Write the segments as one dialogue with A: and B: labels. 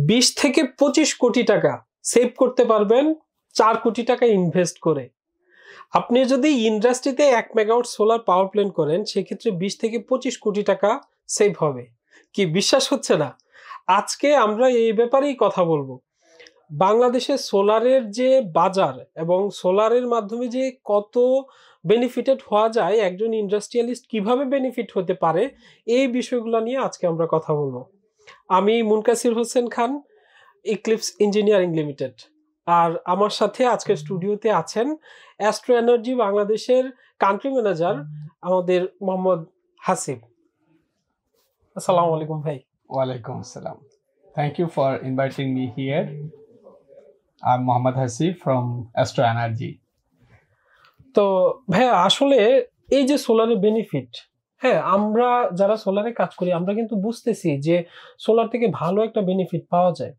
A: 20 থেকে 25 কোটি টাকা সেভ করতে পারবেন 4 কোটি টাকা ইনভেস্ট করে। আপনি যদি ইন্ডাস্ট্রিতে 1 মেগাওয়াট সোলার পাওয়ার প্ল্যান্ট করেন সেক্ষেত্রে 20 থেকে 25 কোটি টাকা সেভ হবে। কি বিশ্বাস হচ্ছে না? আজকে আমরা এই ব্যাপারেই কথা বলবো। বাংলাদেশে সোলারের যে বাজার এবং সোলারের মাধ্যমে যে কত বেনিফিটেড হওয়া যায়, একজন ইন্ডাস্ট্রিয়ালিস্ট কিভাবে বেনিফিট হতে পারে, এই বিষয়গুলো নিয়ে আজকে আমরা কথা বলবো। আমি মুনকাসির Hossain Khan, eclipse engineering limited. আর আমার সাথে আজকে স্টুডিওতে আছেন অ্যাস্ট্রো এনার্জি বাংলাদেশের কান্ট্রি ম্যানেজার আমাদের মোহাম্মদ হাসিব। আসসালামু আলাইকুম ভাই।
B: ওয়ালাইকুম আসসালাম। Thank you for inviting me here. I'm Mohammad Hasib from Astro Energy.
A: তো ভাইয়া আসলে এই যে সোলারের বেনিফিট, হ্যাঁ আমরা যারা সোলারে কাজ করি আমরা কিন্তু বুঝতেছি যে সোলার থেকে ভালো একটা বেনিফিট পাওয়া যায়।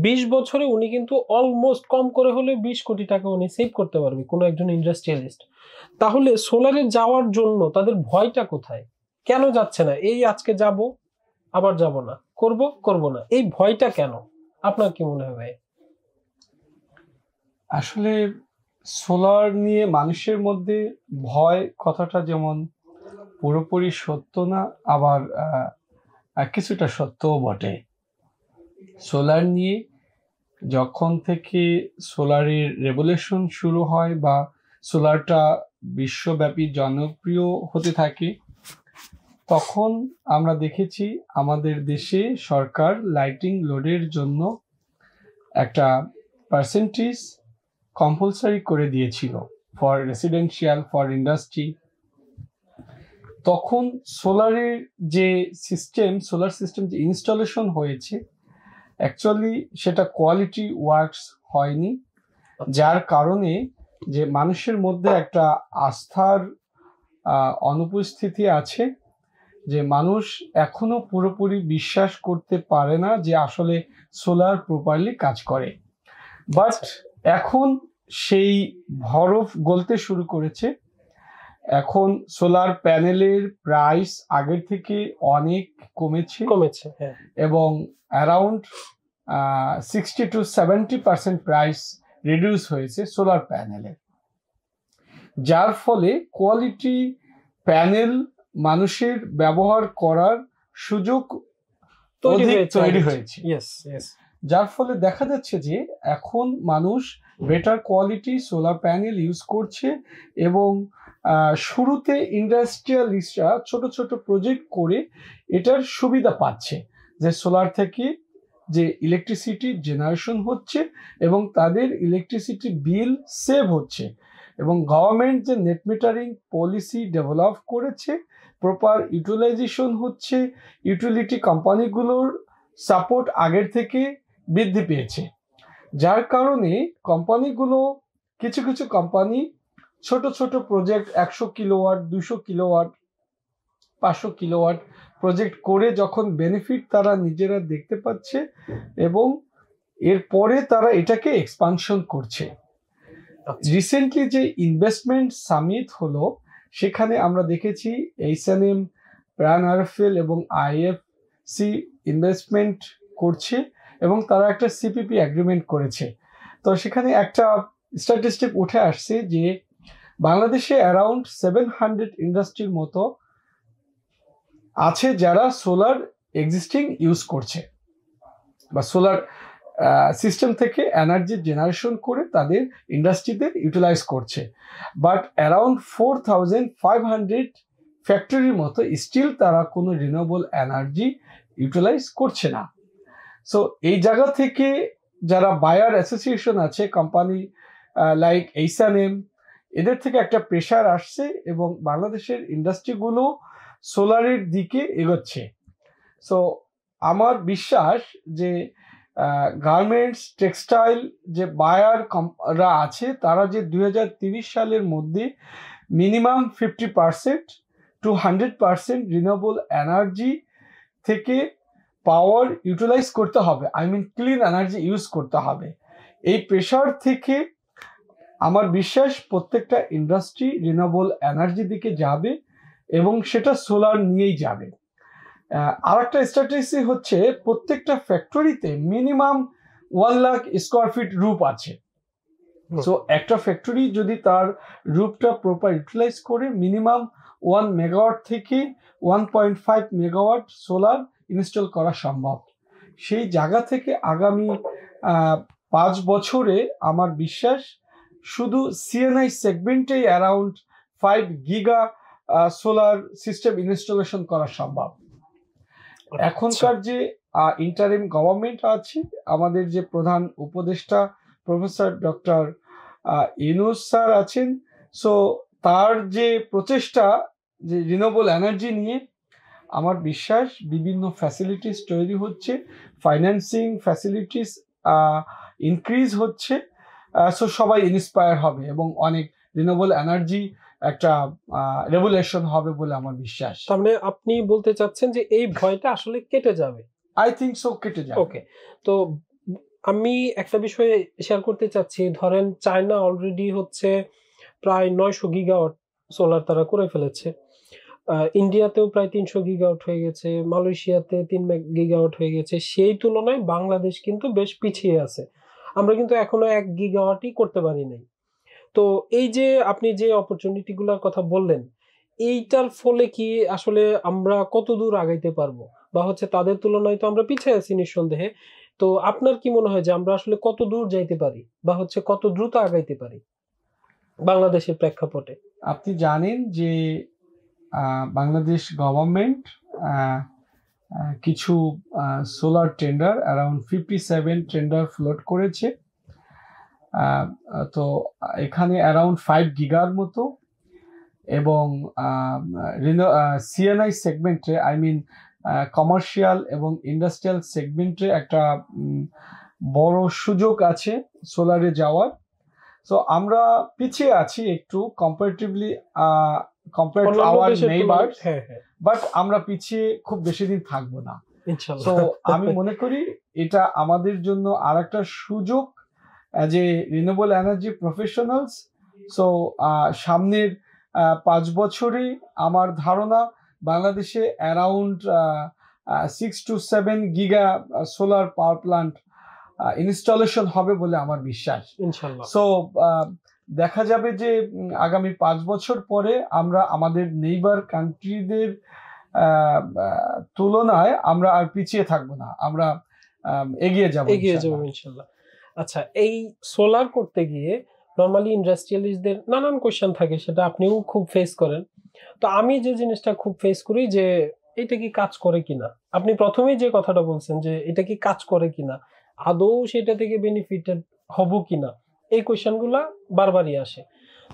A: 20 বছরে উনি কিন্তু অলমোস্ট কম করে হলে 20 কোটি টাকা উনি সেভ করতে পারবে কোনো একজন ইন্ডাস্ট্রিয়ালিস্ট। তাহলে সোলারে যাওয়ার জন্য তাদের ভয়টা কোথায়? কেন যাচ্ছে না? এই আজকে যাব আবার যাব না, করব না, এই ভয়টা কেন? আপনার কি মনে হয় ভাই?
B: আসলে সোলার নিয়ে মানুষের মধ্যে ভয় কথাটা যেমন পুরোপুরি সত্য না, আবার কিছুটা সত্যও বটে। সোলার নিয়ে যখন থেকে সোলারের রেভলিউশন শুরু হয় বা সোলারটা বিশ্বব্যাপী জনপ্রিয় হতে থাকে, তখন আমরা দেখেছি আমাদের দেশে সরকার লাইটিং লোডের জন্য একটা পার্সেন্টেজ কম্পালসারি করে দিয়েছিল ফর রেসিডেন্সিয়াল, ফর ইন্ডাস্ট্রি। তখন সোলারের যে সোলার সিস্টেম যে ইনস্টলেশন হয়েছে, অ্যাকচুয়ালি সেটা কোয়ালিটি ওয়ার্কস হয়নি, যার কারণে যে মানুষের মধ্যে একটা আস্থার অনুপস্থিতি আছে, যে মানুষ এখনো পুরোপুরি বিশ্বাস করতে পারে না যে আসলে সোলার প্রপারলি কাজ করে। বাট এখন সেই বরফ গলতে শুরু করেছে। এখন সোলার প্যানেলের প্রাইস আগের থেকে অনেক কমেছে,
A: হ্যাঁ।
B: এবং অ্যারাউন্ড 60 to 70% প্রাইস রিডিউস হয়েছে সোলার প্যানেলের, যার ফলে কোয়ালিটি প্যানেল মানুষের ব্যবহার করার সুযোগ তৈরি হয়েছে। যার ফলে দেখা যাচ্ছে যে এখন মানুষ better quality solar panel use করছে, এবং শুরুতে ইন্ডাস্ট্রিয়ালিস্টরা ছোট ছোট প্রজেক্ট করে এটার সুবিধা পাচ্ছে, যে সোলার থেকে যে ইলেকট্রিসিটি জেনারেশন হচ্ছে এবং তাদের ইলেকট্রিসিটি বিল সেভ হচ্ছে, এবং গভর্নমেন্ট যে নেট মিটারিং পলিসি ডেভেলপ করেছে প্রপার ইউটিলাইজেশন হচ্ছে, ইউটিলিটি কোম্পানিগুলোর সাপোর্ট আগের থেকে বৃদ্ধি পেয়েছে, যার কারণে কোম্পানিগুলো কিছু কিছু কোম্পানি ছোট ছোট project 100 kilowatt, 200 kilowatt, 500 kilowatt project করে যখন বেনিফিট তারা নিজেরা দেখতে পাচ্ছে, এবং এরপরে তারা এটাকে এক্সপানশন করছে। রিসেন্টলি যে ইনভেস্টমেন্ট সামিট হলো, সেখানে আমরা দেখেছি H&M, প্রাণ আরএফএল এবং IFC ইনভেস্টমেন্ট করছে, এবং তারা একটা সিপিপি এগ্রিমেন্ট করেছে। তো সেখানে একটা স্ট্যাটিস্টিক উঠে আসছে যে বাংলাদেশে অ্যারাউন্ড 700 ইন্ডাস্ট্রির মতো আছে যারা সোলার এক্সিস্টিং ইউজ করছে, বা সোলার সিস্টেম থেকে এনার্জি জেনারেশন করে তাদের ইন্ডাস্ট্রিতে ইউটিলাইজ করছে। বাট অ্যারাউন্ড 4500 ফ্যাক্টরির মতো স্টিল তারা কোনো রিনিউয়েবল এনার্জি ইউটিলাইজ করছে না। সো এই জায়গা থেকে যারা বায়ার অ্যাসোসিয়েশন আছে, কোম্পানি লাইক H&M, এদের থেকে একটা প্রেশার আসছে, এবং বাংলাদেশের ইন্ডাস্ট্রিগুলো সোলারের দিকে এগোচ্ছে। সো আমার বিশ্বাস যে গার্মেন্টস, টেক্সটাইল যে বায়াররা আছে, তারা যে 2030 সালের মধ্যে মিনিমাম 50% to 100% রিনিউয়েবল এনার্জি থেকে পাওয়ার ইউটিলাইজ করতে হবে, ক্লিন এনার্জি ইউজ করতে হবে, এই প্রেশার থেকে আমার বিশ্বাস প্রত্যেকটা ইন্ডাস্ট্রি রিনিউয়েবল এনার্জি দিকে যাবে, এবং সেটা সোলার নিয়েই যাবে। আরেকটা স্ট্র্যাটেজি হচ্ছে প্রত্যেকটা ফ্যাক্টরিতে মিনিমাম 1 লাখ স্কোয়ার ফিট রুপ আছে। সো একটা ফ্যাক্টরি যদি তার রুপটা প্রপার ইউটিলাইজ করে মিনিমাম 1 মেগাওয়াট থেকে 1.5 মেগাওয়াট সোলার ইনস্টল করা সম্ভব। সেই জায়গা থেকে আগামী 5 বছরে আমার বিশ্বাস শুধু সিএনআই সেগমেন্টেই around 5 giga solar system installation করা সম্ভব। এখনকার যে ইন্টারিম গভর্নমেন্ট আছে, আমাদের যে প্রধান উপদেষ্টা প্রফেসর ডক্টর ইউনূস স্যার আছেন, সো তার যে প্রচেষ্টা যে রিনিউয়েবল এনার্জি নিয়ে, আমার বিশ্বাস বিভিন্ন ফ্যাসিলিটিস তৈরি হচ্ছে, ফাইন্যান্সিং ফ্যাসিলিটিস ইনক্রিজ হচ্ছে, সো সবাই ইন্সপায়ার হবে এবং অনেক রিনিউয়েবল এনার্জি একটা রেগুলেশন হবে বলে আমার বিশ্বাস।
A: তার মানে আপনি বলতে চাচ্ছেন যে এই ভয়টা আসলে কেটে যাবে?
B: আই থিংক সো, কেটে যাবে।
A: ওকে, তো আমি একটা বিষয়ে শেয়ার করতে চাচ্ছি। ধরেন চায়না অলরেডি হচ্ছে প্রায় 900 গিগাওয়াট সোলার তারা করে ফেলেছে, ইন্ডিয়াতেও প্রায় 300 গিগাওয়াট হয়ে গেছে, মালয়েশিয়াতে 3 গিগাওয়াট হয়ে গেছে। সেই তুলনায় বাংলাদেশ কিন্তু বেশ পিছিয়ে আছে, আমরা কিন্তু এখনো 1 গিগাওয়াটই করতে পারি নাই। তো এই যে আপনি যে অপরচুনিটিগুলোর কথা বললেন, এইটার ফলে কি আসলে আমরা কত দূর আগাইতে পারবো, বা হচ্ছে তাদের তুলনায় তো আমরা পিছিয়ে আছি নিঃসন্দেহে। তো আপনার কি মনে হয় যে আমরা আসলে কত দূর যাইতে পারি, বা হচ্ছে কত দ্রুত আগাইতে পারি বাংলাদেশের প্রেক্ষাপটে?
B: আপনি জানেন যে বাংলাদেশ গভর্নমেন্ট কিছু solar tender around 57 tender float করেছে। তো এখানে অ্যারাউন্ড 5 গিগার মতো, এবং সিএনআই সেগমেন্টে, আই মিন কমার্শিয়াল এবং ইন্ডাস্ট্রিয়াল সেগমেন্টে একটা বড় সুযোগ আছে সোলারে যাওয়ার। সো আমরা পিছিয়ে আছি একটু comparatively compare to our neighbours, but আমরা পিছিয়ে খুব বেশি দিন থাকবো না ইনশাআল্লাহ। সো আমি মনে করি এটা আমাদের জন্য আরেকটা সুযোগ as a renewable energy professionals. So সামনের 5 বছরে আমার ধারণা বাংলাদেশে around 6 to 7 giga solar power plant installation হবে বলে আমার বিশ্বাস ইনশাআল্লাহ। সো দেখা যাবে যে আগামী 5 বছর পরে আমরা আমাদের নেইবার কান্ট্রিদের তুলনায় আমরা আর পিছিয়ে থাকবো না, আমরা এগিয়ে যাব
A: ইনশাআল্লাহ। আচ্ছা, এই সোলার করতে গিয়ে নরমালি ইন্ডাস্ট্রিয়ালিস্টদের নানান কোশ্চেন থাকে, সেটা আপনিও খুব ফেস করেন। তো আমি যে জিনিসটা খুব ফেস করি যে এটা কি কাজ করে কিনা। আপনি প্রথমেই যে কথাটা বলছেন যে এটা কি কাজ করে কিনা, আদৌ সেটা থেকে বেনিফিটেড হব কিনা, এই কোয়েশ্চেনগুলো বারবারই আসে।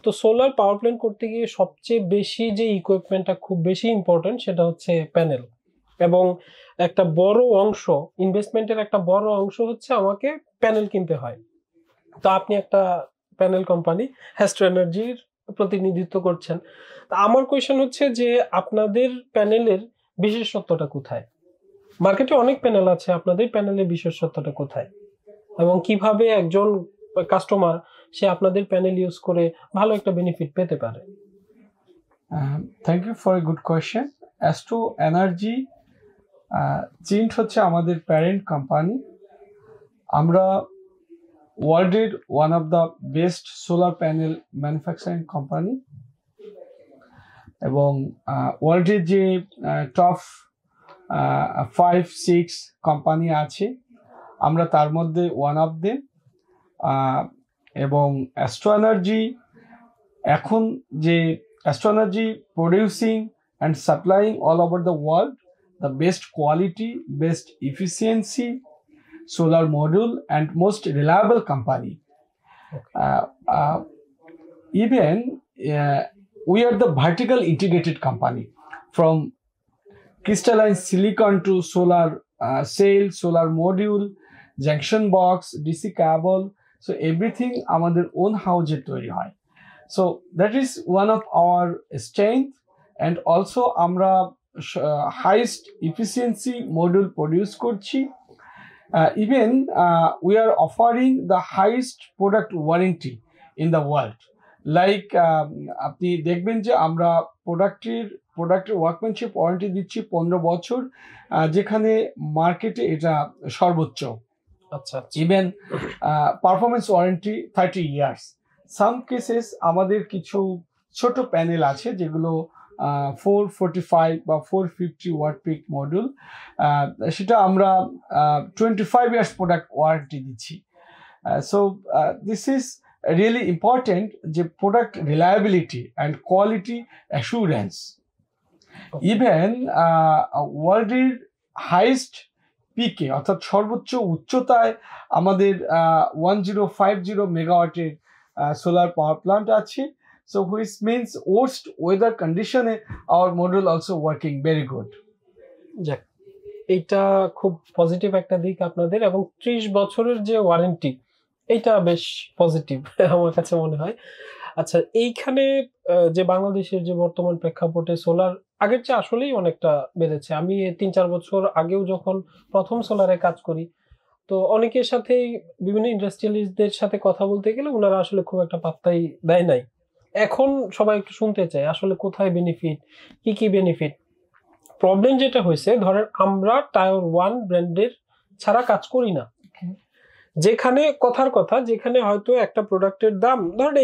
A: তো সোলার পাওয়ার প্ল্যান্ট করতে গিয়ে সবচেয়ে বেশি যে ইকুইপমেন্টটা খুব বেশি ইম্পর্টেন্ট সেটা হচ্ছে প্যানেল, এবং একটা বড় অংশ ইনভেস্টমেন্টের একটা বড় অংশ হচ্ছে আমাকে প্যানেল কিনতে হয়। তো আপনি একটা প্যানেল কোম্পানি হ্যাস্ট্রো এনার্জির প্রতিনিধিত্ব করছেন। তা আমার কোয়েশ্চেন হচ্ছে যে আপনাদের প্যানেলের বিশেষত্বটা কোথায়? মার্কেটে অনেক প্যানেল আছে, আপনাদের প্যানেলের বিশেষত্বটা কোথায়, এবং কিভাবে একজন কাস্টমার সে আপনাদের প্যানেল ইউজ করে ভালো একটা বেনিফিট পেতে পারে?
B: Thank you for a good question. Astro energy Chint হচ্ছে আমাদের প্যারেন্ট কোম্পানি। আমরা ওয়ার্ল্ডের one of the best solar panel manufacturing company, এবং ওয়ার্ল্ডের যে টপ 5-6 কোম্পানি আছে আমরা তার মধ্যে ওয়ান অফ দেম। এবং অ্যাস্ট্রো এনার্জি এখন যে astro energy producing and supplying all over the world the best quality, best efficiency solar module and most reliable company. Even we are the vertical integrated company, from crystalline silicon to solar cell, solar module, junction box, DC cable. So everything আমাদের own house এ তৈরি হয়। So that is one of our strength, and also আমরা highest efficiency module produce করছি। Even we are offering the highest product warranty in the world. Like আপনি দেখবেন যে আমরা প্রোডাক্টের প্রোডাক্টের ওয়ার্কম্যানশিপ ওয়ারেন্টি দিচ্ছি 15 বছর, যেখানে মার্কেটে এটা সর্বোচ্চ।
A: আচ্ছা,
B: even performance warranty 30 years. Some cases আমাদের কিছু ছোট প্যানেল আছে যেগুলো 445 বা 450 ওয়াট পিক মডেল, সেটা আমরা 25 ইয়ার্স প্রোডাক্ট ওয়ারেন্টি দিচ্ছি। So this is really important, যে product reliability and quality assurance. Even ওয়ার্ল্ডের হাইস্ট পিকে অর্থাৎ সর্বোচ্চ উচ্চতায় আমাদের 1050 মেগাওয়াটের সোলার পাওয়ার প্লান্ট আছে। So which means worst weather কন্ডিশনে our model also working very good.
A: যাক, এইটা খুব পজিটিভ একটা দিক আপনাদের, এবং 30 বছরের যে ওয়ারেন্টি এইটা বেশ পজিটিভ আমার কাছে মনে হয়। আচ্ছা, এইখানে যে বাংলাদেশের যে বর্তমান প্রেক্ষাপটে সোলার আগের চেয়ে আসলেই অনেকটা বেড়েছে। আমি 3-4 বছর আগেও যখন প্রথম সোলারে কাজ করি, তো অনেকের সাথেই বিভিন্ন ইন্ডাস্ট্রিয়ালিস্টদের সাথে কথা বলতে গেলে ওনারা আসলে খুব একটা পাত্তাই দেয় নাই। এখন সবাই একটু শুনতে চায় আসলে কোথায় বেনিফিট, কি কি বেনিফিট। প্রবলেম যেটা হয়েছে, ধরেন আমরা টায়ার 1 ব্র্যান্ডের ছাড়া কাজ করি না। যেখানে কথার কথা, যেখানে হয়তো একটা প্রোডাক্টের দাম, ধরেন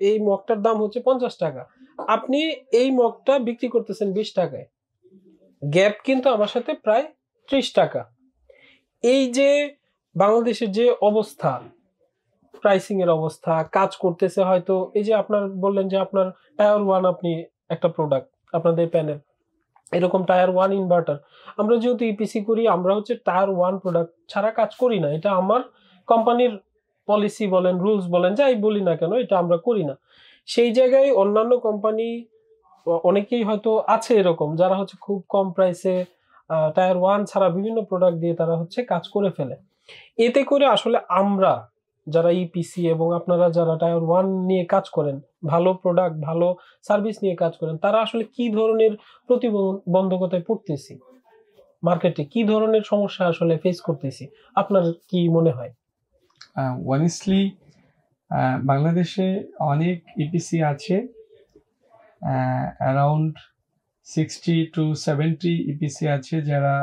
A: এই মগটার দাম হচ্ছে 50 টাকা, আপনি এই মগটা বিক্রি করতেছেন 20 টাকায়, গ্যাপ কিন্তু আমার সাথে প্রায় 30 টাকা। এই যে বাংলাদেশের যে অবস্থা, প্রাইসিং এর অবস্থা, কাজ করতেছে হয়তো, এই যে আপনার বললেন যে আপনার টায়ার 1 আপনি একটা প্রোডাক্ট, আপনাদের প্যানেল এরকম টায়ার 1 ইনভার্টার, আমরা যেহেতু ইপিসি করি, আমরা হচ্ছে টায়ার 1 প্রোডাক্ট ছাড়া কাজ করি না। এটা আমার কোম্পানির পলিসি বলেন, রুলস বলেন, যাই বলি না কেন, এটা আমরা করি না। সেই জায়গায় অন্যান্য কোম্পানি অনেকেই হয়তো আছে এরকম, যারা হচ্ছে খুব কম প্রাইসে টায়ার 1 ছাড়া বিভিন্ন প্রোডাক্ট দিয়ে তারা হচ্ছে কাজ করে ফেলে। এতে করে আসলে আমরা যারা ইপিসি এবং আপনারা যারা টায়ার 1 নিয়ে কাজ করেন, ভালো প্রোডাক্ট ভালো সার্ভিস নিয়ে কাজ করেন, তারা আসলে কি ধরনের প্রতিবন্ধকতায় পড়তেছি, মার্কেটে কি ধরনের সমস্যা আসলে ফেস করতেছি, আপনার কি মনে হয়?
B: অনেস্টলি বাংলাদেশে অনেক ইপিসি আছে, অ্যারাউন্ড 60 to 70 ইপিসি আছে যারা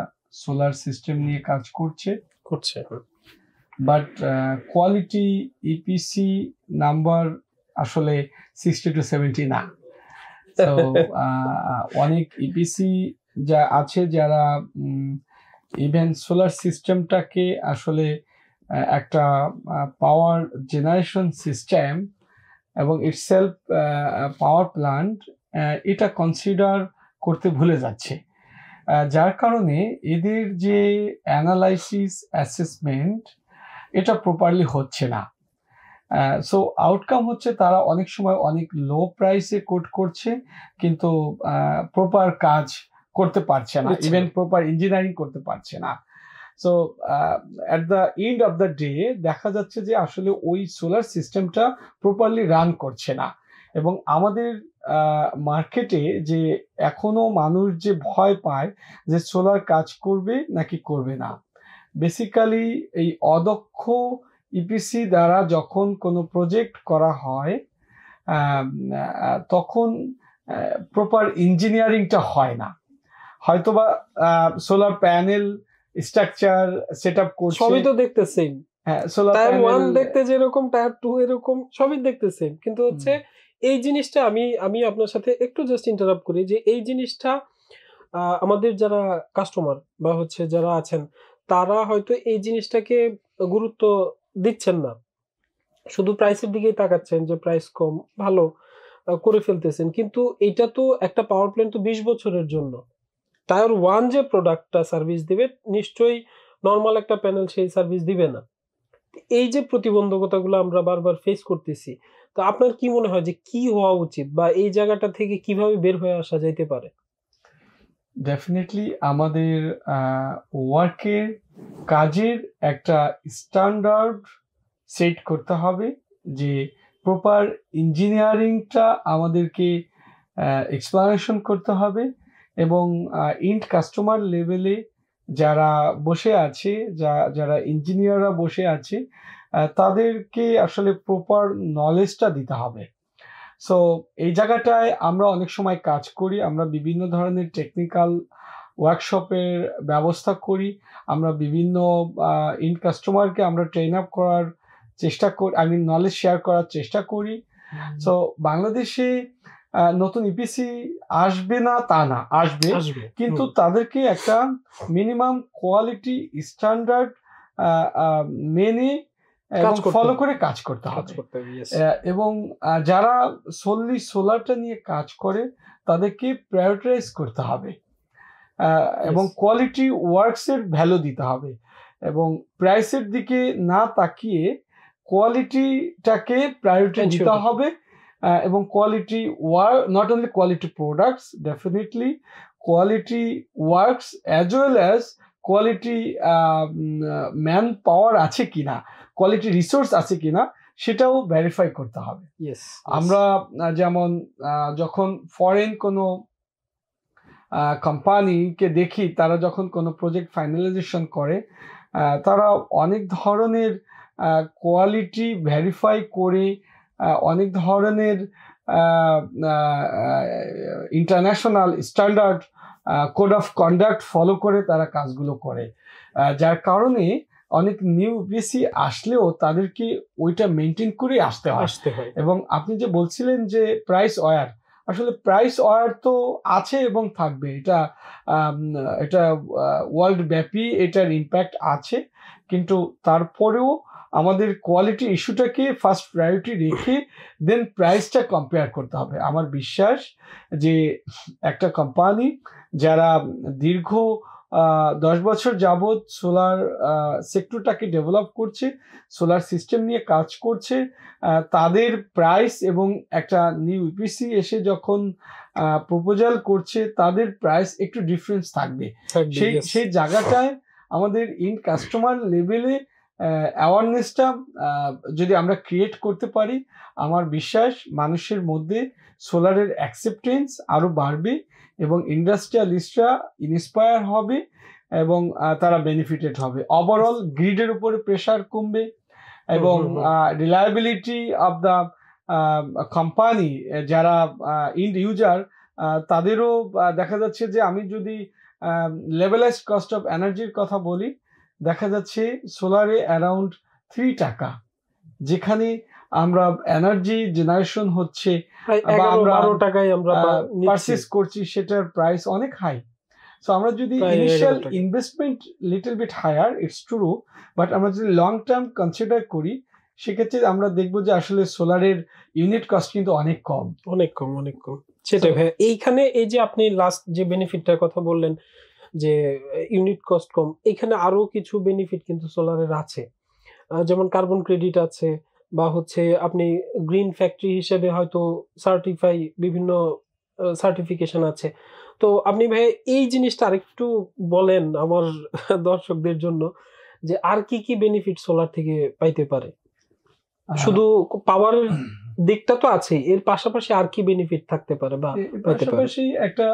B: সোলার সিস্টেম নিয়ে কাজ করছে। বাট কোয়ালিটি ইপিসি নাম্বার আসলে 60 to 70 না। তো অনেক ইপিসি যা আছে যারা ইভেন সোলার সিস্টেমটাকে আসলে একটা পাওয়ার জেনারেশন সিস্টেম এবং ইটসেলফ পাওয়ার প্লান্ট, এটা কনসিডার করতে ভুলে যাচ্ছে, যার কারণে এদের যে অ্যানালাইসিস অ্যাসেসমেন্ট এটা প্রপারলি হচ্ছে না। সো আউটকাম হচ্ছে তারা অনেক সময় অনেক লো প্রাইসে কোট করছে, কিন্তু প্রপার কাজ করতে পারছে না, ইভেন প্রপার ইঞ্জিনিয়ারিং করতে পারছে না। So at the end of the day দেখা যাচ্ছে যে আসলে ওই সোলার সিস্টেমটা প্রপারলি রান করছে না। এবং আমাদের মার্কেটে যে এখনো মানুষ যে ভয় পায় যে সোলার কাজ করবে নাকি করবে না, বেসিক্যালি এই অদক্ষ ইপিসি দ্বারা যখন কোনো প্রজেক্ট করা হয় তখন প্রপার ইঞ্জিনিয়ারিংটা হয় না। হয়তোবা সোলার প্যানেল স্ট্রাকচার সেটআপ করছে,
A: সবই তো দেখতে সেম।
B: হ্যাঁ, সোলার
A: টায়ার
B: প্যানেল
A: 1 দেখতে যেরকম, টায়ার 2 এরকম, সবই দেখতে সেম। কিন্তু হচ্ছে এই জিনিসটা আমি আপনার সাথে একটু জাস্ট ইন্টারাপ্ট করি, যে এই জিনিসটা আমাদের যারা কাস্টমার বা হচ্ছে যারা আছেন, তারা হয়তো এই জিনিসটাকে গুরুত্ব দিচ্ছেন না, শুধু প্রাইসের দিকেই তাকাচ্ছেন যে প্রাইস কম, ভালো করে ফেলতেছেন। কিন্তু এটা তো একটা পাওয়ার প্ল্যান্ট তো 20 বছরের জন্য। টায়ার 1 যে প্রোডাক্টটা সার্ভিস দিবে, নিশ্চয়ই নর্মাল একটা প্যানেল সেই সার্ভিস দিবে না। এই যে প্রতিবন্ধকতাগুলো আমরা বারবার ফেস করতেছি, তো আপনার কি মনে হয় যে কি হওয়া উচিত, বা এই জায়গাটা থেকে কিভাবে বের হয়ে আসা যাইতে পারে?
B: ডেফিনেটলি আমাদের ওয়ার্কের কাজের একটা স্ট্যান্ডার্ড সেট করতে হবে, যে প্রপার ইঞ্জিনিয়ারিংটা আমাদেরকে এক্সপ্লানেশন করতে হবে, এবং ইন্ড কাস্টমার লেভেলে যারা বসে আছে, যারা ইঞ্জিনিয়াররা বসে আছে, তাদেরকে আসলে প্রপার নলেজটা দিতে হবে। সো এই জায়গাটায় আমরা অনেক সময় কাজ করি, আমরা বিভিন্ন ধরনের টেকনিক্যাল ওয়ার্কশপের ব্যবস্থা করি, আমরা বিভিন্ন ইন কাস্টমারকে আমরা ট্রেন আপ করার চেষ্টা করি, নলেজ শেয়ার করার চেষ্টা করি। সো বাংলাদেশে নতুন ইপিসি আসবে না তা না, আসবে, কিন্তু তাদেরকে একটা মিনিমাম কোয়ালিটি স্ট্যান্ডার্ড মেনে এবং ফলো করে কাজ করতে হবে। এবং যারা সোললি সোলারটা নিয়ে কাজ করে তাদেরকে প্রায়োরিটাইজ করতে হবে এবং কোয়ালিটি ওয়ার্কসের ভ্যালু দিতে হবে এবং প্রাইসের দিকে না তাকিয়ে কোয়ালিটিটাকে প্রায়োরিটি দিতে হবে এবং quality not only quality products, definitely quality works as well as quality man power আছে কিনা, কোয়ালিটি রিসোর্স আছে কিনা সেটাও ভেরিফাই করতে হবে। আমরা যেমন যখন ফরেন কোনো কোম্পানিকে দেখি, তারা যখন কোনো প্রজেক্ট ফাইনালাইজেশন করে তারা অনেক ধরনের কোয়ালিটি ভেরিফাই করে, অনেক ধরনের international standard code of conduct follow করে তারা কাজগুলো করে, যার কারণে অনেক নিউ ইপিসি আসলেও তাদেরকে ওইটা মেনটেন করে আসতে হয়। এবং আপনি যে বলছিলেন যে প্রাইস ওয়্যার, আসলে প্রাইস ওয়্যার তো আছে এবং থাকবে, এটা ওয়ার্ল্ড ব্যাপী এটার ইম্প্যাক্ট আছে, কিন্তু তারপরেও আমাদের কোয়ালিটি ইস্যুটাকে ফার্স্ট প্রায়োরিটি রেখে দেন প্রাইসটা কম্পেয়ার করতে হবে। আমার বিশ্বাস যে একটা কোম্পানি যারা দীর্ঘ 10 বছর যাবৎ সোলার সেক্টরটাকে ডেভেলপ করছে, সোলার সিস্টেম নিয়ে কাজ করছে, তাদের প্রাইস এবং একটা নিউ ইপিসি এসে যখন প্রপোজাল করছে তাদের প্রাইস একটু ডিফারেন্স থাকবে। সেই জায়গাটায় আমাদের ইন কাস্টমার লেভেলে অ্যাওয়ারনেসটা যদি আমরা ক্রিয়েট করতে পারি, আমার বিশ্বাস মানুষের মধ্যে সোলারের অ্যাকসেপ্টেন্স আরও বাড়বে এবং ইন্ডাস্ট্রিয়ালিস্টরা ইন্সপায়ার হবে এবং তারা বেনিফিটেড হবে। ওভারঅল গ্রিডের উপরে প্রেশার কমবে এবং রিলায়েবিলিটি অফ দ্য কোম্পানি, যারা ইন্ড ইউজার, তাদেরও দেখা যাচ্ছে যে আমি যদি লেভেলাইজড কস্ট অফ এনার্জির কথা বলি, দেখা যাচ্ছে সোলারে অ্যারাউন্ড 3 টাকা, যেখানে আমরা এনার্জি জেনারেশন হচ্ছে বা আমরা 12 টাকায় আমরা পারচেজ করছি, সেটার প্রাইস অনেক হাই। সো আমরা যদি initial investment little bit higher, it's true, but আমরা যদি লং টার্ম কনসিডার করি সেক্ষেত্রে আমরা দেখবো যে আসলে সোলারের ইউনিট কস্ট কিন্তু অনেক কম।
A: সেটা ভাই, এইখানে এই যে আপনি লাস্ট যে বেনিফিটটার কথা বললেন যে ইউনিট কস্ট কম, এখানে আরো কিছু বেনিফিট কিন্তু সোলারের আছে, যেমন কার্বন ক্রেডিট আছে, বা হচ্ছে আপনি গ্রিন ফ্যাক্টরি হিসেবে হয়তো বিভিন্ন সার্টিফিকেশন আছে। তো আপনি ভাই এই জিনিসটা আরেকটু বলেন আমার দর্শকদের জন্য যে আর কি কি বেনিফিট সোলার থেকে পাইতে পারে। শুধু পাওয়ারের দিকটা তো আছে, এর পাশাপাশি আর কি বেনিফিট থাকতে পারে? বা
B: পাশাপাশি একটা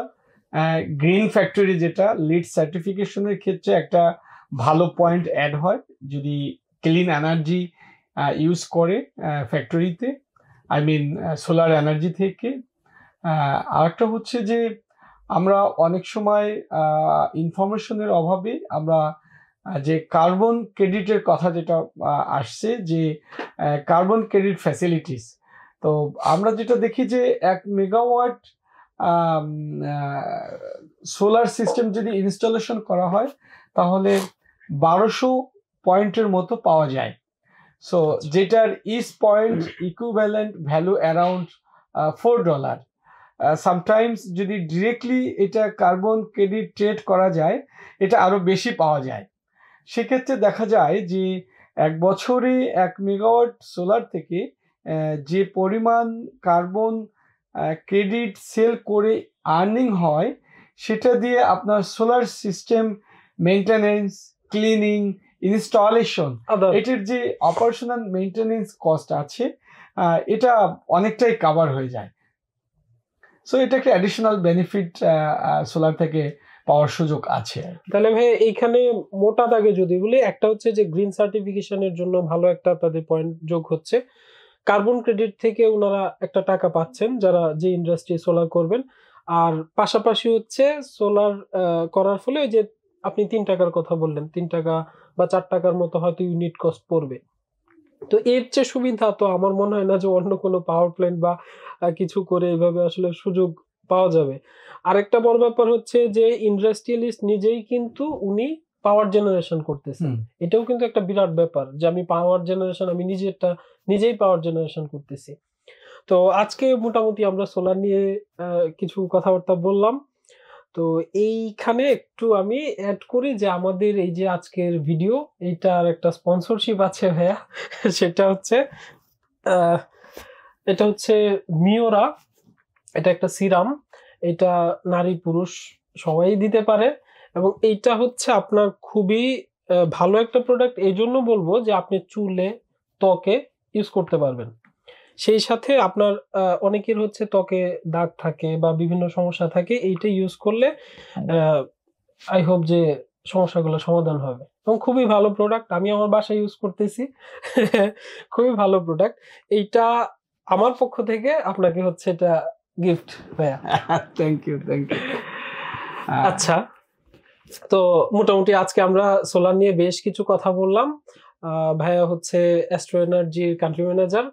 B: গ্রিন ফ্যাক্টরি, যেটা লিড সার্টিফিকেশনের ক্ষেত্রে একটা ভালো পয়েন্ট অ্যাড হয় যদি ক্লিন এনার্জি ইউজ করে ফ্যাক্টরিতে, সোলার এনার্জি থেকে। আরেকটা হচ্ছে যে আমরা অনেক সময় ইনফরমেশনের অভাবে আমরা যে কার্বন ক্রেডিটের কথা যেটা আসছে, যে কার্বন ক্রেডিট ফ্যাসিলিটিস, তো আমরা যেটা দেখি যে 1 মেগাওয়াট সোলার সিস্টেম যদি ইনস্টলেশন করা হয় তাহলে 1200 পয়েন্টের মতো পাওয়া যায়। সো যেটার ইস point equivalent value around $4। Sometimes যদি ডিরেক্টলি এটা কার্বন ক্রেডিট ট্রেড করা যায়, এটা আরো বেশি পাওয়া যায়। সেক্ষেত্রে দেখা যায় যে 1 বছরে 1 মেগাওয়াট সোলার থেকে যে পরিমাণ কার্বন ক্রেডিট সেল করে আর্নিং হয়, সেটা দিয়ে আপনার solar system maintenance, cleaning, installation, এটার যে অপারেশনাল মেইনটেনেন্স কস্ট আছে, এটা অনেকটাই কভার হয়ে যায়। সো এটা একটা অ্যাডিশনাল বেনিফিট সোলার থেকে পাওয়ার সুযোগ আছে।
A: তাহলে ভাই এইখানে মোটা দাগে যদি বলি, একটা হচ্ছে যে গ্রিন সার্টিফিকেশনের জন্য ভালো একটা তাদের পয়েন্ট যোগ হচ্ছে, কার্বন ক্রেডিট থেকে ওনারা একটা টাকা পাচ্ছেন যারা যে ইন্ডাস্ট্রি সোলার করবেন। আর পাশাপাশি হচ্ছে সোলার করার ফলে ওই যে আপনি 3 টাকার কথা বললেন, 3 টাকা বা 4 টাকার মতো হয়তো ইউনিট কস্ট পড়বে। তো এর চেয়ে সুবিধা তো আমার মনে হয় না যে অন্য কোনো পাওয়ার প্ল্যান্ট বা কিছু করে এভাবে আসলে সুযোগ পাওয়া যাবে। আরেকটা বড় ব্যাপার হচ্ছে যে ইন্ডাস্ট্রিয়ালিস্ট নিজেই কিন্তু উনি পাওয়ার জেনারেশন করতেছেন। এটাও কিন্তু একটা বিরাট ব্যাপার যে আমি পাওয়ার জেনারেশন আমি নিজেই পাওয়ার জেনারেশন করতেছি। তো আজকে মোটামুটি আমরা সোলার নিয়ে কিছু কথাবার্তা বললাম। তো এইখানে একটু আমি অ্যাড করি যে আমাদের এই যে আজকের ভিডিও এইটার একটা স্পন্সরশিপ আছে ভাইয়া। সেটা হচ্ছে এটা হচ্ছে মিওরা। এটা একটা সিরাম, এটা নারী পুরুষ সবাই দিতে পারে এবং এইটা হচ্ছে আপনার খুবই ভালো একটা প্রোডাক্ট। এই জন্য বলবো যে আপনি চুলে ত্বকে ইউজ করতে পারবেন। সেই সাথে আপনার অনেকের হচ্ছে ত্বকে দাগ থাকে বা বিভিন্ন সমস্যা থাকে, এইটা ইউজ করলে আই হোপ যে সমস্যাগুলো সমাধান হবে এবং খুবই ভালো প্রোডাক্ট। আমি আমার বাসায় ইউজ করতেছি। খুবই ভালো প্রোডাক্ট। এইটা আমার পক্ষ থেকে আপনাকে হচ্ছে এটা গিফট ভাইয়া।
B: Thank you.
A: আচ্ছা, তো মোটামুটি আজকে আমরা সোলার নিয়ে বেশ কিছু কথা বললাম। ভাইয়া হচ্ছে অ্যাস্ট্রো এনার্জির কান্ট্রি ম্যানেজার।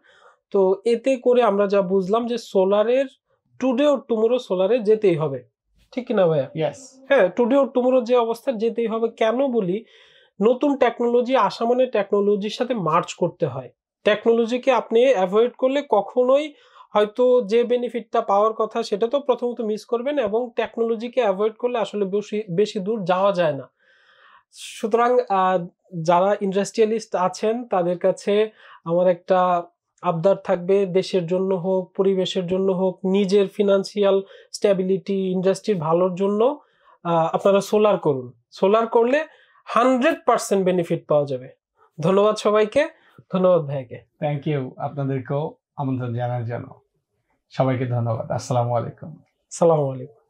A: তো এতে করে আমরা যা বুঝলাম যে সোলারের টুডে অর টুমোরো সোলারে যেতেই হবে, ঠিক কিনা ভাইয়া? হ্যাঁ, টুডে অর টুমোরো যে অবস্থা যেতেই হবে। কেন বলি, নতুন টেকনোলজি আসা মানে টেকনোলজির সাথে মার্চ করতে হয়। টেকনোলজিকে আপনি অ্যাভয়েড করলে কখনোই হয়তো যে বেনিফিটটা পাওয়ার কথা সেটা তো প্রথমত মিস করবেন, এবং টেকনোলজিকে অ্যাভয়েড করলে আসলে বেশি দূর যাওয়া যায় না। সুতরাং যারা ইন্ডাস্ট্রিয়ালিস্ট আছেন তাদের কাছে আমার একটা আবদার থাকবে, দেশের জন্য হোক, পরিবেশের জন্য হোক, নিজের ফিনান্সিয়াল স্ট্যাবিলিটি, ইন্ডাস্ট্রির ভালোর জন্য আপনারা সোলার করুন। সোলার করলে 100% বেনিফিট পাওয়া যাবে। ধন্যবাদ সবাইকে, ধন্যবাদ ভাইকে।
B: থ্যাংক ইউ, আপনাদেরকেও আমন্ত্রণ জানার জন্য। সবাইকে ধন্যবাদ। আসসালামু আলাইকুম।
A: সালামু আলাইকুম।